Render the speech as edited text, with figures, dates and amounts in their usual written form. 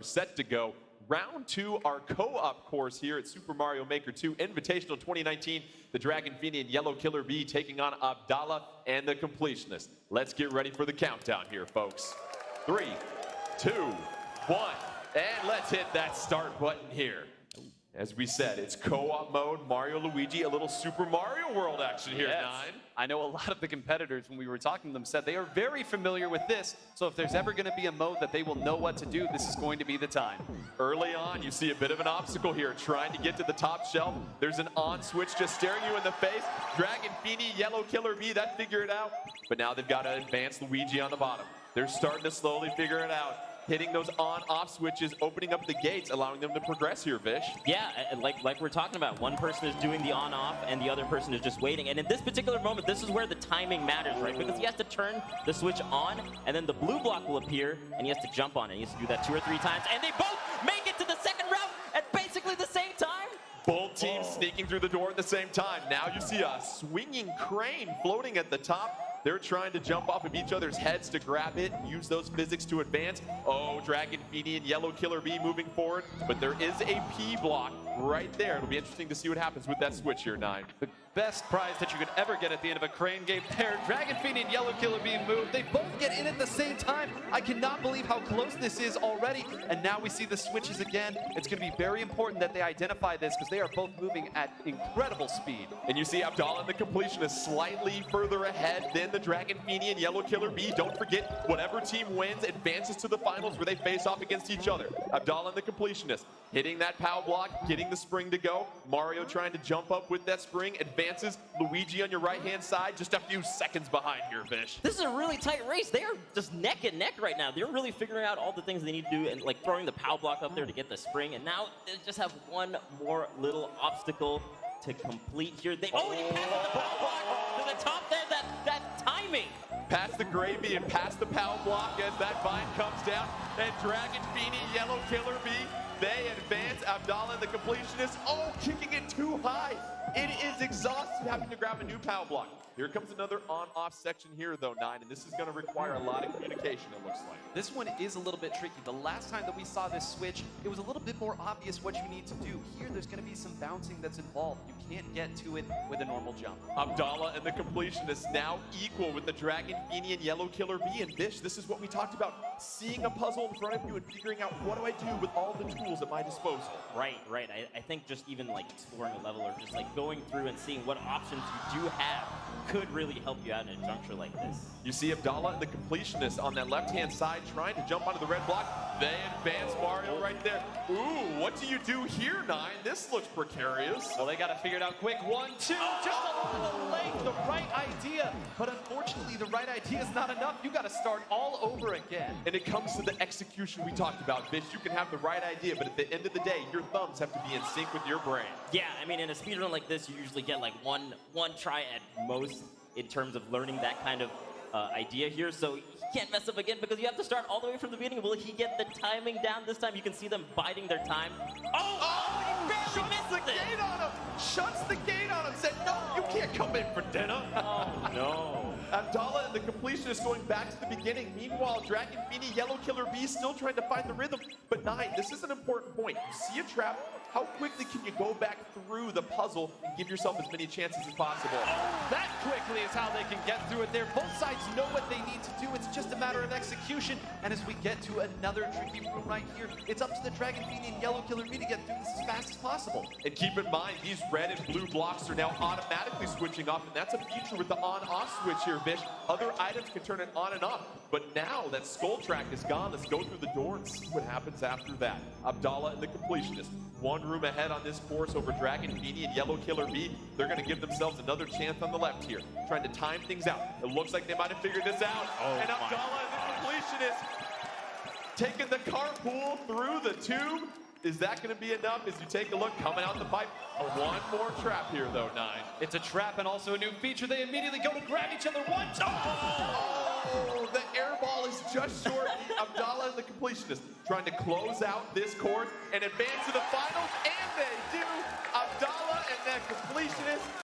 Set to go. Round 2, our co-op course here at Super Mario Maker 2 Invitational 2019. The Dragon Phoenix and Yellow Killer Bee taking on Abdallah and the Completionist. Let's get ready for the countdown here, folks. 3, 2, 1, and let's hit that start button here. As we said, it's co-op mode, Mario, Luigi, a little Super Mario World action here, Yes. Nine. I know a lot of the competitors, when we were talking to them, said they are very familiar with this. So if there's ever going to be a mode that they will know what to do, this is going to be the time. Early on, you see a bit of an obstacle here, trying to get to the top shelf. There's an on switch just staring you in the face. Dragon Phoenix, Yellow Killer Bee, that figure it out. But now they've got to advance Luigi on the bottom. They're starting to slowly figure it out. Hitting those on-off switches, opening up the gates, allowing them to progress here, Vish. Yeah, like we're talking about, one person is doing the on-off and the other person is just waiting. And in this particular moment, this is where the timing matters, right? Because he has to turn the switch on, and then the blue block will appear, and he has to jump on it. He has to do that 2 or 3 times, and they both make it to the second round at basically the same time. Both teams sneaking through the door at the same time. Now you see a swinging crane floating at the top. They're trying to jump off of each other's heads to grab it, use those physics to advance. Oh, Dragon Phoenix and Yellow Killer Bee moving forward, but there is a P block right there. It'll be interesting to see what happens with that switch here, Nine. The best prize that you could ever get at the end of a crane game there. Dragon Phoenix and Yellow Killer Bee move. They both get in at the same time. I cannot believe how close this is already. And now we see the switches again. It's going to be very important that they identify this because they are both moving at incredible speed. And you see Abdallah and the Completionist slightly further ahead than the Dragon Phoenix and Yellow Killer Bee. Don't forget, whatever team wins advances to the finals where they face off against each other. Abdallah and the Completionist hitting that POW block, getting the spring to go. Mario trying to jump up with that spring, advances. Luigi on your right-hand side, just a few seconds behind here, Vish. This is a really tight race. They are just neck and neck right now. They're really figuring out all the things they need to do and like throwing the POW block up there to get the spring. And now they just have one more little obstacle to complete here. They already passed the POW block to the top there. That timing. Past the gravy and past the POW block as that vine comes down. And Dragon Phoenix, Yellow Killer Bee, they advance. Abdallah and the Completionist, oh, kicking it too high. It is exhausting having to grab a new POW block. Here comes another on-off section here, though, Nine, and this is going to require a lot of communication, it looks like. This one is a little bit tricky. The last time that we saw this switch, it was a little bit more obvious what you need to do. Here, there's going to be some bouncing that's involved. You can't get to it with a normal jump. Abdallah and the Completionist now equal with the Dragon Phoenix and Yellow Killer Bee. And Vish, this is what we talked about, seeing a puzzle in front of you and figuring out what do I do with all the tools at my disposal. Right. I think just even like exploring a level or just like going through and seeing what options you do have could really help you out in a juncture like this. You see Abdallah and the Completionist on that left-hand side trying to jump onto the red block. They advance Mario right there. Ooh, what do you do here, Nine? This looks precarious. Well, they got to figure it out quick. 1, 2, just along the length, the right idea. But unfortunately, the right idea is not enough. You got to start all over again. And it comes to the execution we talked about, Vish. You can have the right idea, but at the end of the day, your thumbs have to be in sync with your brain. Yeah, I mean, in a speedrun like this, you usually get like one try at most in terms of learning that kind of idea here. So he can't mess up again because you have to start all the way from the beginning. Will he get the timing down this time? You can see them biding their time. He barely missed the gate on him! Shuts the gate on him! Said, no, you can't come in for dinner! Oh, no. Abdallah and the Completionist going back to the beginning. Meanwhile, Dragon Phoenix, Yellow Killer Bee still trying to find the rhythm. But Nine, this is an important point. You see a trap, how quickly can you go back through the puzzle and give yourself as many chances as possible? That quickly is how they can get through it there. Both sides know what they need to do. It's just a matter of execution. And as we get to another tricky room right here, it's up to the Dragon Phoenix and Yellow Killer Bee to get through this as fast as possible. And keep in mind, these red and blue blocks are now automatically switching off, and that's a feature with the on-off switch here, Vish. Other items can turn it on and off, but now that skull track is gone, let's go through the door and see what happens after that. Abdallah and the Completionist, one room ahead on this course over Dragon Phoenix and Yellow Killer Bee. They're going to give themselves another chance on the left here, trying to time things out. It looks like they might have figured this out. And Abdallah and the Completionist taking the carpool through the tube. Is that going to be enough as you take a look coming out the pipe? One more trap here, though, Nine. It's a trap and also a new feature. They immediately go to grab each other once. Oh, the air ball is just short. Abdallah and the Completionist trying to close out this course and advance to the finals, and they do. Abdallah and the Completionist